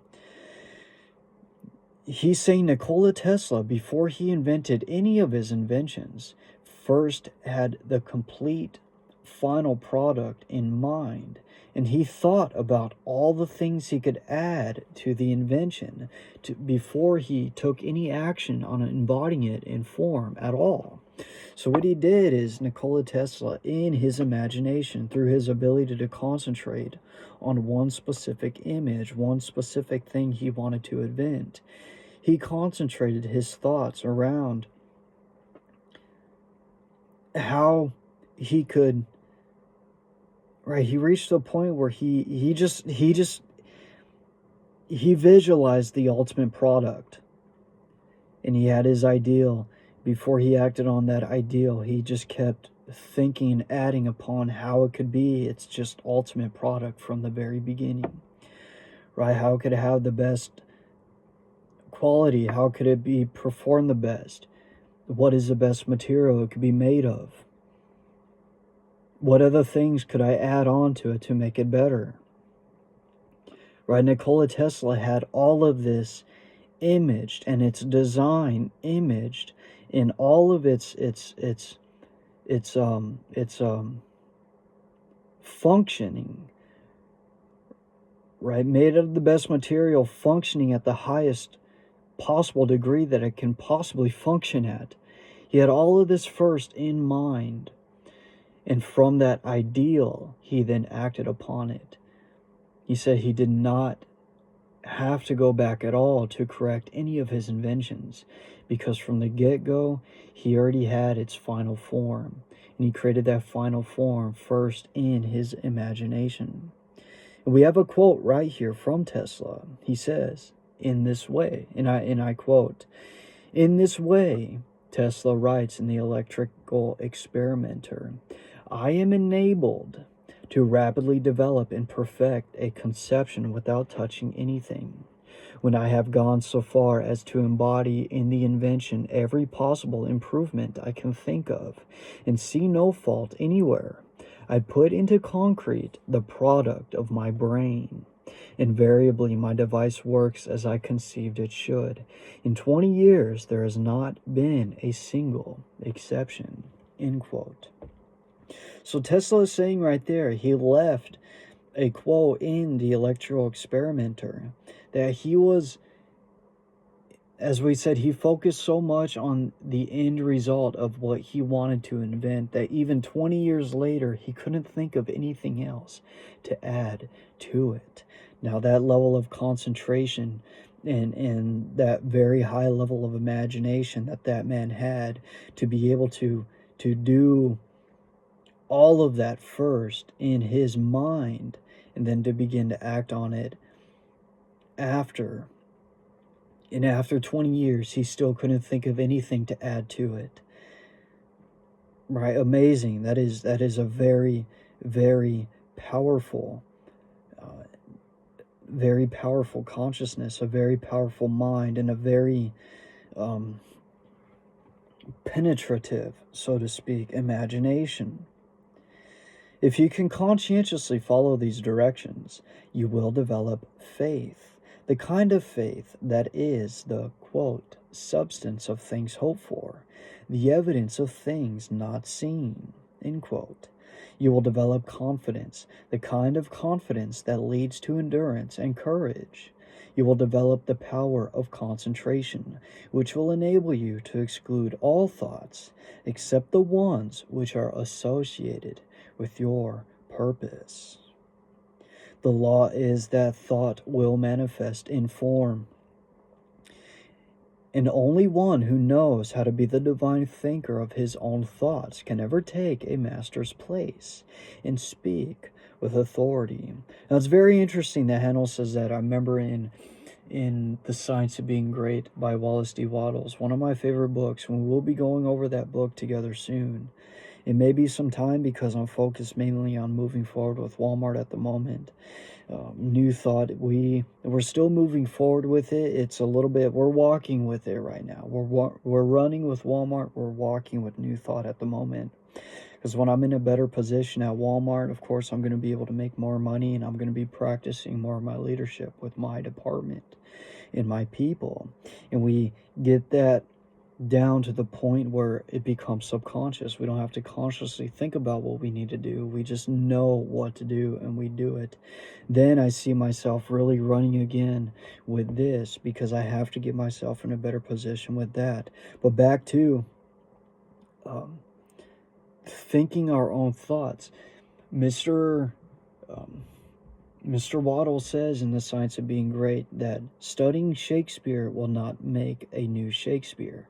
He's saying Nikola Tesla, before he invented any of his inventions, first had the complete final product in mind, and he thought about all the things he could add to the invention before he took any action on embodying it in form at all. So what he did is Nikola Tesla, in his imagination, through his ability to concentrate on one specific image, one specific thing he wanted to invent, he concentrated his thoughts around how he could, right, he reached a point where he visualized the ultimate product, and he had his ideal. Before he acted on that ideal, he just kept thinking, adding upon how it could be its just ultimate product from the very beginning, right? How could it have the best quality? How could it be perform the best? What is the best material it could be made of? What other things could I add on to it to make it better? Right? Nikola Tesla had all of this imaged, and its design imaged in all of its functioning, right? Made of the best material, functioning at the highest possible degree that it can possibly function at. He had all of this first in mind, and from that ideal, he then acted upon it. He said he did not have to go back at all to correct any of his inventions, because from the get-go, he already had its final form, and he created that final form first in his imagination. And we have a quote right here from Tesla. He says, in this way, and I quote, "In this way," Tesla writes in the Electrical Experimenter, "I am enabled to rapidly develop and perfect a conception without touching anything. When I have gone so far as to embody in the invention every possible improvement I can think of, and see no fault anywhere, I put into concrete the product of my brain. Invariably, my device works as I conceived it should. In 20 years, there has not been a single exception." End quote. So Tesla is saying right there, he left a quote in the Electrical Experimenter that he was, as we said, he focused so much on the end result of what he wanted to invent that even 20 years later, he couldn't think of anything else to add to it. Now, that level of concentration and that very high level of imagination that man had to be able to do all of that first in his mind and then to begin to act on it after. And after 20 years, he still couldn't think of anything to add to it. Right? Amazing. That is a very, very powerful consciousness, a very powerful mind, and a very penetrative, so to speak, imagination. If you can conscientiously follow these directions, you will develop faith, the kind of faith that is the, quote, substance of things hoped for, the evidence of things not seen, end quote. You will develop confidence, the kind of confidence that leads to endurance and courage. You will develop the power of concentration, which will enable you to exclude all thoughts except the ones which are associated with your purpose. The law is that thought will manifest in form, and only one who knows how to be the divine thinker of his own thoughts can ever take a master's place and speak with authority. Now, it's very interesting that Handel says that. I remember in The Science of Being Great by Wallace D. Wattles, one of my favorite books, and we'll be going over that book together soon. It may be some time because I'm focused mainly on moving forward with Walmart at the moment. New Thought, we're still moving forward with it. It's a little bit, we're walking with it right now. We're running with Walmart. We're walking with New Thought at the moment. Because when I'm in a better position at Walmart, of course, I'm going to be able to make more money, and I'm going to be practicing more of my leadership with my department and my people. And we get that down to the point where it becomes subconscious. We don't have to consciously think about what we need to do. We just know what to do and we do it. Then I see myself really running again with this because I have to get myself in a better position with that. But back to thinking our own thoughts. Mr. Waddle says in The Science of Being Great that studying Shakespeare will not make a new Shakespeare.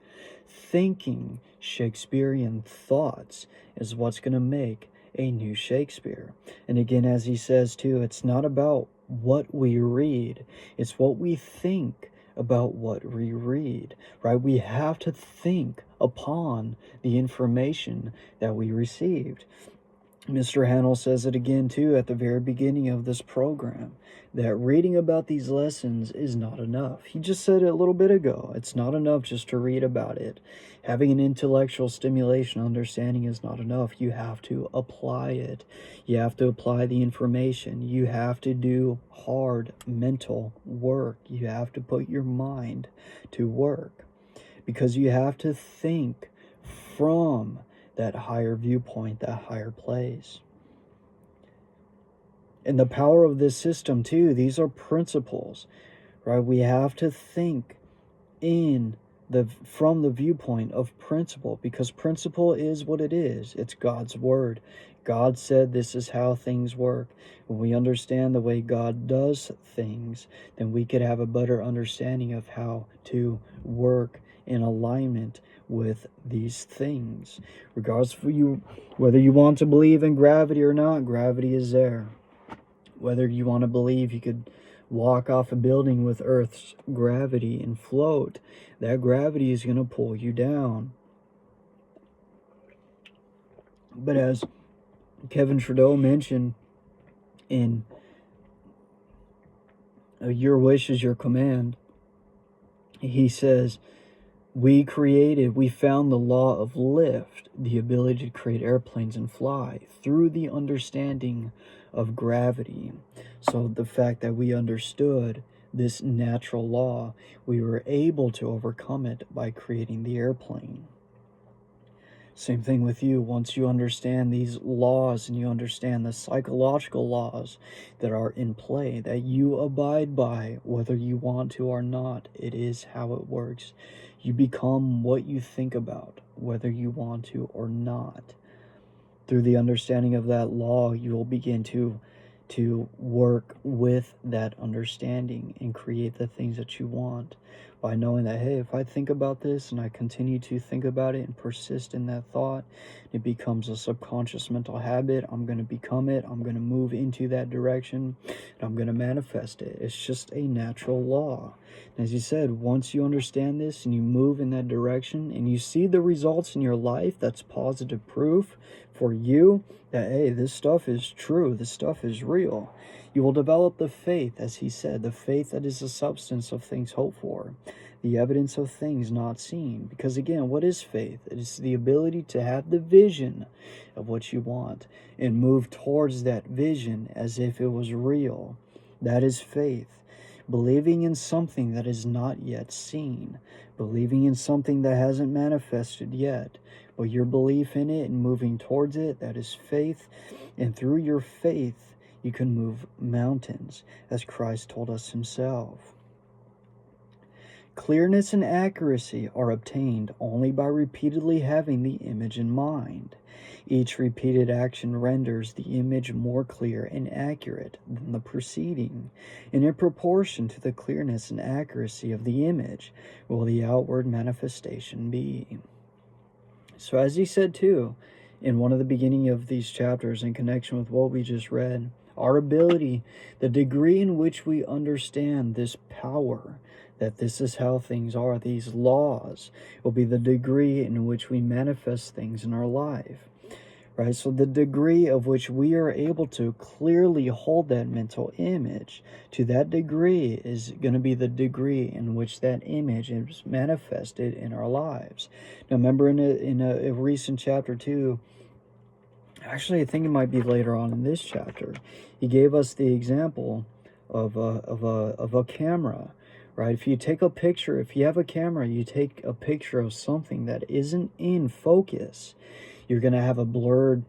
Thinking Shakespearean thoughts is what's going to make a new Shakespeare. And again, as he says too, it's not about what we read, it's what we think about what we read, right? We have to think upon the information that we received. Mr. Handel says it again too at the very beginning of this program, that reading about these lessons is not enough. He just said it a little bit ago. It's not enough just to read about it. Having an intellectual stimulation, understanding is not enough. You have to apply it. You have to apply the information. You have to do hard mental work. You have to put your mind to work because you have to think from that higher viewpoint, that higher place. And the power of this system too, these are principles, right? We have to think from the viewpoint of principle, because principle is what it is. It's God's word. God said this is how things work. When we understand the way God does things, then we could have a better understanding of how to work in alignment with these things. Regardless of you, whether you want to believe in gravity or not, gravity is there. Whether you want to believe you could walk off a building with Earth's gravity and float, that gravity is going to pull you down. But as Kevin Trudeau mentioned in Your Wish is Your Command, he says, we found the law of lift, the ability to create airplanes and fly, through the understanding of gravity. So the fact that we understood this natural law, we were able to overcome it by creating the airplane. Same thing with you. Once you understand these laws and you understand the psychological laws that are in play, that you abide by whether you want to or not, it is how it works. You become what you think about, whether you want to or not. Through the understanding of that law, you will begin to work with that understanding and create the things that you want by knowing that, hey, if I think about this and I continue to think about it and persist in that thought, it becomes a subconscious mental habit. I'm going to become it. I'm going to move into that direction and I'm going to manifest it. It's just a natural law. And as you said, once you understand this and you move in that direction and you see the results in your life, that's positive proof for you that, hey, this stuff is true. This stuff is real. You will develop the faith, as he said, the faith that is the substance of things hoped for, the evidence of things not seen. Because again, what is faith? It is the ability to have the vision of what you want and move towards that vision as if it was real. That is faith. Believing in something that is not yet seen, believing in something that hasn't manifested yet, but your belief in it and moving towards it, that is faith. And through your faith, you can move mountains, as Christ told us himself. Clearness and accuracy are obtained only by repeatedly having the image in mind. Each repeated action renders the image more clear and accurate than the preceding, and in proportion to the clearness and accuracy of the image will the outward manifestation be. So as he said too, in one of the beginning of these chapters in connection with what we just read, our ability, the degree in which we understand this power, that this is how things are, these laws, will be the degree in which we manifest things in our life. Right? So the degree of which we are able to clearly hold that mental image, to that degree is going to be the degree in which that image is manifested in our lives. Now remember in a recent chapter too, actually I think it might be later on in this chapter, he gave us the example of a camera. Right? If you take a picture, if you have a camera, you take a picture of something that isn't in focus, you're going to have a blurred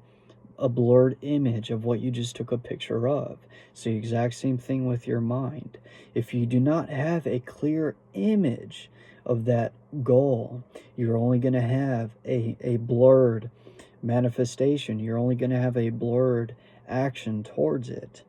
image of what you just took a picture of. It's the exact same thing with your mind. If you do not have a clear image of that goal, you're only going to have a blurred manifestation. You're only going to have a blurred action towards it.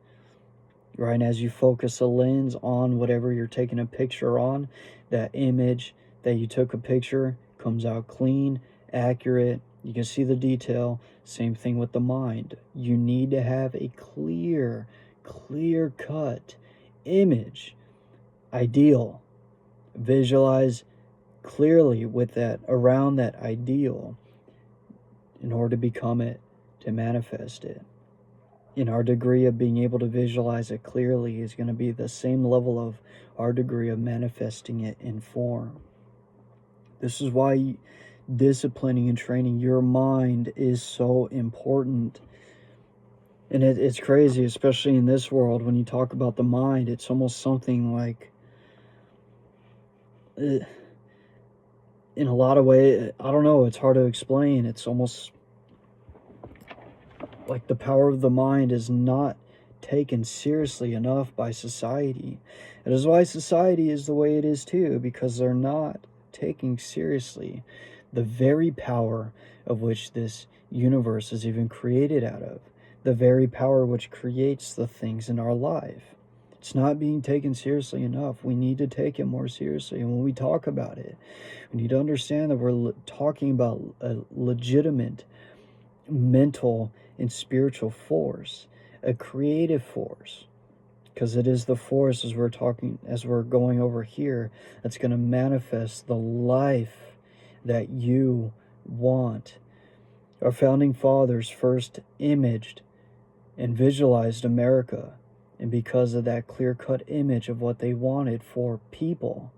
Right? And as you focus a lens on whatever you're taking a picture on, that image that you took a picture comes out clean, accurate. You can see the detail. Same thing with the mind. You need to have a clear-cut image, ideal. Visualize clearly with that, around that ideal, in order to become it, to manifest it. And our degree of being able to visualize it clearly is going to be the same level of our degree of manifesting it in form. This is why disciplining and training your mind is so important. And it's crazy, especially in this world, when you talk about the mind, it's almost something like, in a lot of ways, I don't know, it's hard to explain. It's almost like the power of the mind is not taken seriously enough by society. It is why society is the way it is too, because they're not taking seriously the very power of which this universe is even created out of, the very power which creates the things in our life. It's not being taken seriously enough. We need to take it more seriously. And when we talk about it, we need to understand that we're talking about a legitimate mental and spiritual force, a creative force, because it is the force, as we're going over here, that's going to manifest the life that you want. Our founding fathers first imaged and visualized America, and because of that clear-cut image of what they wanted for people,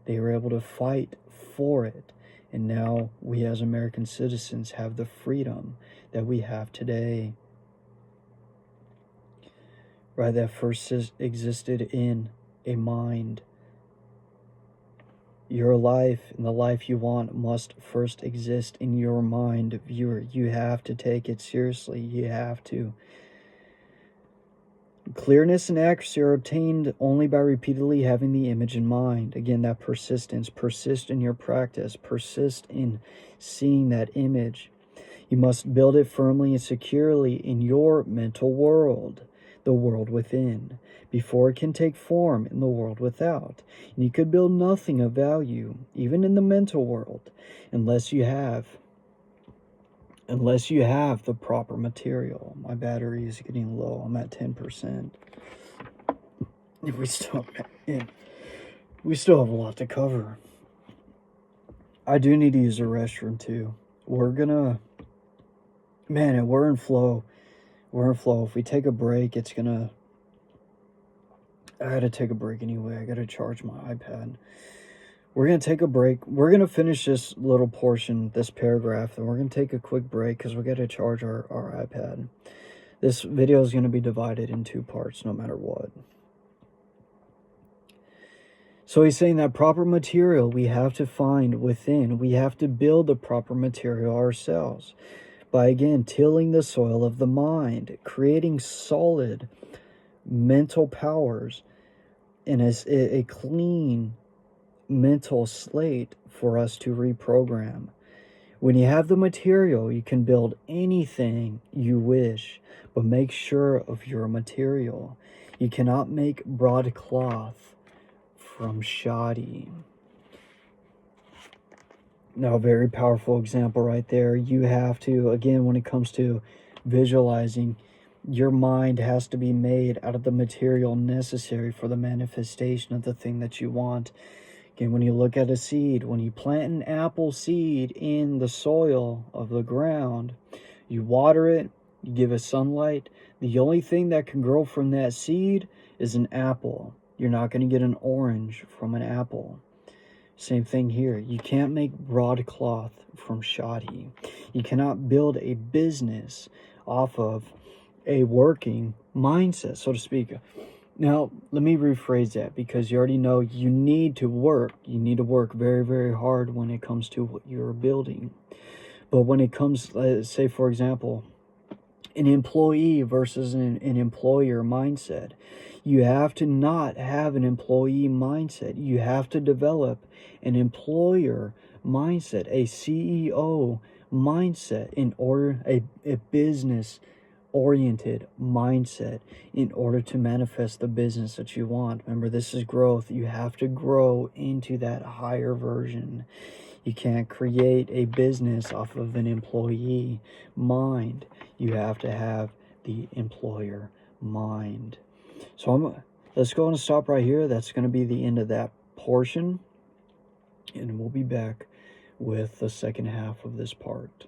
they were able to fight for it. And now we as American citizens have the freedom that we have today. Right, that first existed in a mind. Your life and the life you want must first exist in your mind, viewer. You have to take it seriously. You have to. Clearness and accuracy are obtained only by repeatedly having the image in mind. Again, that persistence. Persist in your practice. Persist in seeing that image. You must build it firmly and securely in your mental world, the world within, before it can take form in the world without. And you could build nothing of value, even in the mental world, unless you have the proper material. My battery is getting low. I'm at 10%. We still have a lot to cover. I do need to use the restroom too. We're in flow. We're in flow. If we take a break, I gotta take a break anyway. I gotta charge my iPad. We're going to take a break. We're going to finish this little portion, this paragraph, and we're going to take a quick break because we got to charge our iPad. This video is going to be divided in 2 parts no matter what. So he's saying that proper material we have to find within. We have to build the proper material ourselves by, again, tilling the soil of the mind, creating solid mental powers and a clean mental slate for us to reprogram. When you have the material, you can build anything you wish, but make sure of your material. You cannot make broadcloth from shoddy. Now, a very powerful example right there. You have to, again, when it comes to visualizing, your mind has to be made out of the material necessary for the manifestation of the thing that you want. Again, when you look at a seed, when you plant an apple seed in the soil of the ground, you water it, you give it sunlight. The only thing that can grow from that seed is an apple. You're not going to get an orange from an apple. Same thing here. You can't make broadcloth from shoddy. You cannot build a business off of a working mindset, so to speak. Now, let me rephrase that, because you already know you need to work. You need to work very, very hard when it comes to what you're building. But when it comes, say, for example, an employee versus an employer mindset, you have to not have an employee mindset. You have to develop an employer mindset, a CEO mindset, in order, a business oriented mindset, in order to manifest the business that you want. Remember, this is growth. You have to grow into that higher version. You can't create a business off of an employee mind. You have to have the employer mind. So let's go and stop right here. That's going to be the end of that portion, and we'll be back with the second half of this part.